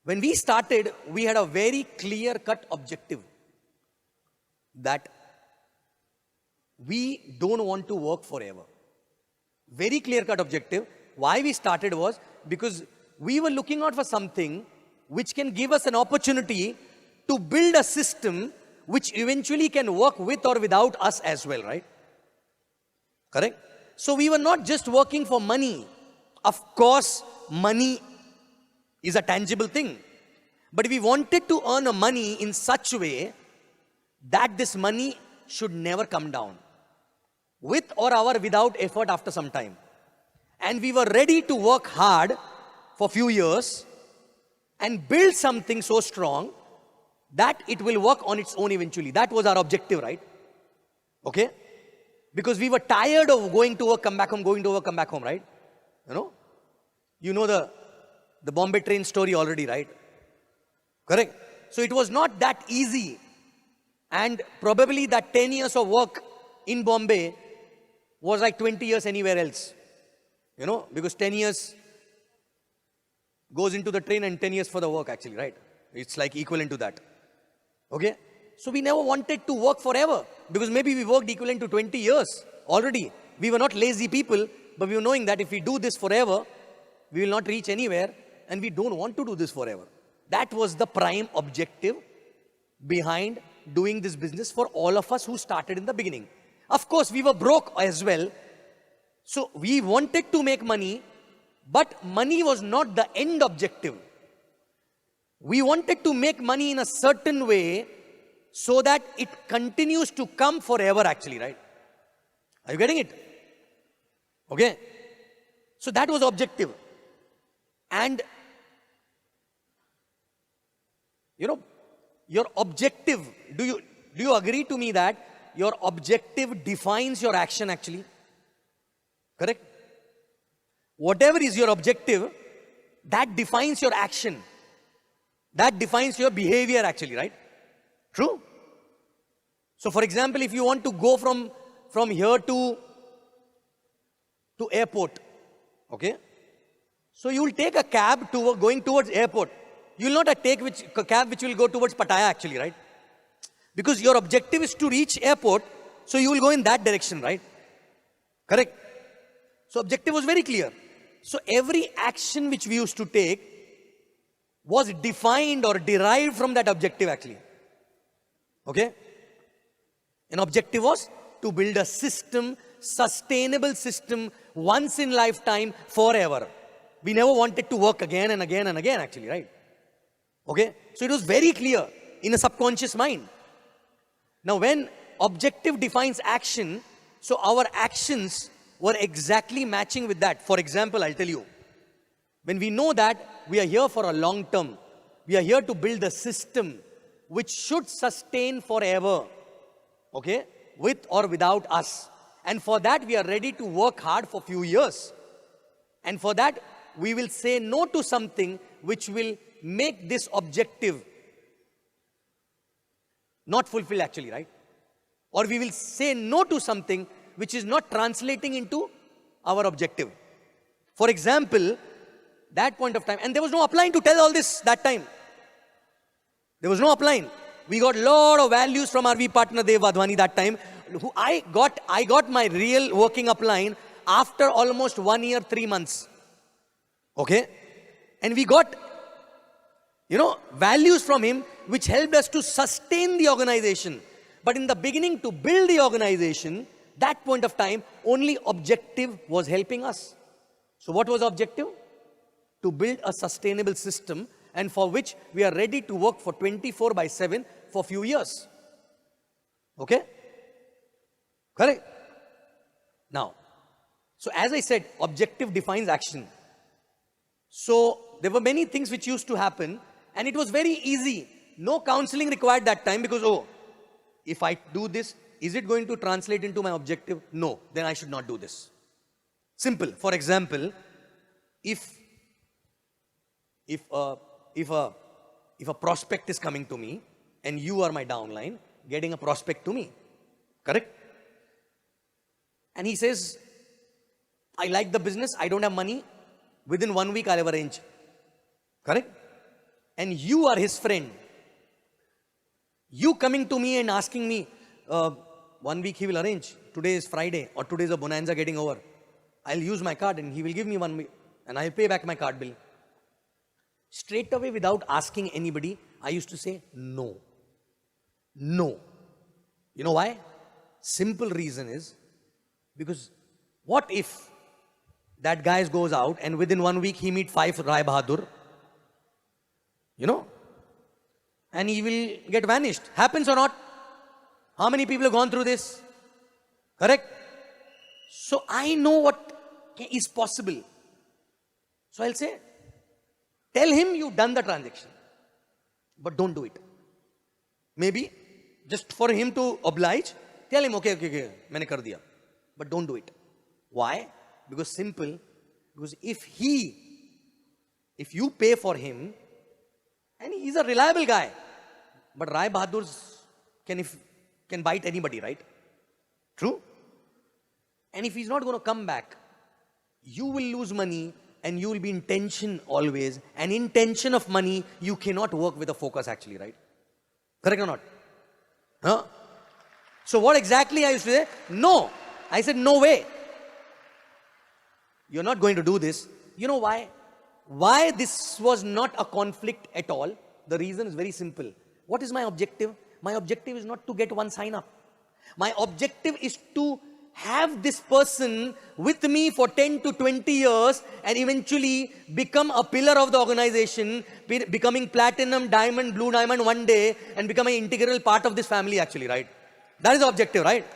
When we started, we had a very clear-cut objective that we don't want to work forever. Very clear-cut objective. Why we started was because we were looking out for something which can give us an opportunity to build a system which eventually can work with or without us as well, right? Correct? So we were not just working for money. Of course, money is a tangible thing. But we wanted to earn a money in such a way that this money should never come down, with or without effort after some time. And we were ready to work hard for a few years and build something so strong that it will work on its own eventually. That was our objective, right? Okay? Because we were tired of going to work, come back home, going to work, come back home, right? You know the Bombay train story already, right? Correct? So it was not that easy. And probably that 10 years of work in Bombay was like 20 years anywhere else. Because 10 years goes into the train and 10 years for the work actually, right? It's like equivalent to that. Okay? So we never wanted to work forever because maybe we worked equivalent to 20 years already. We were not lazy people, but we were knowing that if we do this forever, we will not reach anywhere and we don't want to do this forever. That was the prime objective behind doing this business for all of us who started in the beginning. Of course, we were broke as well. So we wanted to make money, but money was not the end objective. We wanted to make money in a certain way so that it continues to come forever actually, right? Are you getting it? Okay. So that was objective. And your objective, do you agree to me that your objective defines your action actually? Correct? Whatever is your objective, that defines your action. That defines your behavior actually, right? True? So for example, if you want to go from here to airport, okay? So you will take a cab going towards airport. You will not take a cab which will go towards Pattaya actually, right? Because your objective is to reach airport, so you will go in that direction, right? Correct? So objective was very clear. So every action which we used to take was defined or derived from that objective actually. Okay? An objective was to build a system, sustainable system, once in lifetime, forever. We never wanted to work again and again and again actually, right? Okay? So it was very clear in a subconscious mind. Now when objective defines action, so our actions were exactly matching with that. For example, I'll tell you. When we know that we are here for a long term, we are here to build a system which should sustain forever, okay, with or without us. And for that, we are ready to work hard for few years. And for that, we will say no to something which will make this objective not fulfilled actually, right? Or we will say no to something which is not translating into our objective. For example, that point of time, and there was no upline to tell all this that time. There was no upline. We got a lot of values from our V partner Dev Wadhwani that time. I got my real working upline after almost 1 year, 3 months. Okay? And we got, values from him which helped us to sustain the organization. But in the beginning, to build the organization, that point of time, only objective was helping us. So what was objective? To build a sustainable system, and for which we are ready to work for 24/7 for few years. Okay? Correct? Now, so as I said, objective defines action. So there were many things which used to happen, and it was very easy. No counseling required that time because, if I do this, is it going to translate into my objective? No, then I should not do this. Simple. For example, if a prospect is coming to me and you are my downline, getting a prospect to me, correct? And he says, I like the business, I don't have money, within 1 week I'll have arranged. Correct? and you are his friend, you coming to me and asking me, 1 week he will arrange, today is Friday or today is a bonanza getting over, I'll use my card and he will give me 1 week and I'll pay back my card bill. Straight away, without asking anybody, I used to say no. No. You know why? Simple reason is because what if that guy goes out and within 1 week he meet 5 Rai Bahadur, you know, and he will get vanished. Happens or not? How many people have gone through this? Correct? So I know what is possible. So I'll say, tell him you've done the transaction, but don't do it. Maybe just for him to oblige, tell him, okay, maine kar diya, but don't do it. Why? Because simple, because if you pay for him, and he's a reliable guy, but Rai Bahadurs can bite anybody, right? True? And if he's not going to come back, you will lose money and you will be in tension always. And in tension of money, you cannot work with a focus actually, right? Correct or not? Huh? So what exactly I used to say? No. I said, no way. You're not going to do this. You know why? Why this was not a conflict at all? The reason is very simple. What is my objective? My objective is not to get one sign up. My objective is to have this person with me for 10 to 20 years and eventually become a pillar of the organization, becoming platinum, diamond, blue diamond one day and become an integral part of this family actually, right? That is the objective, right?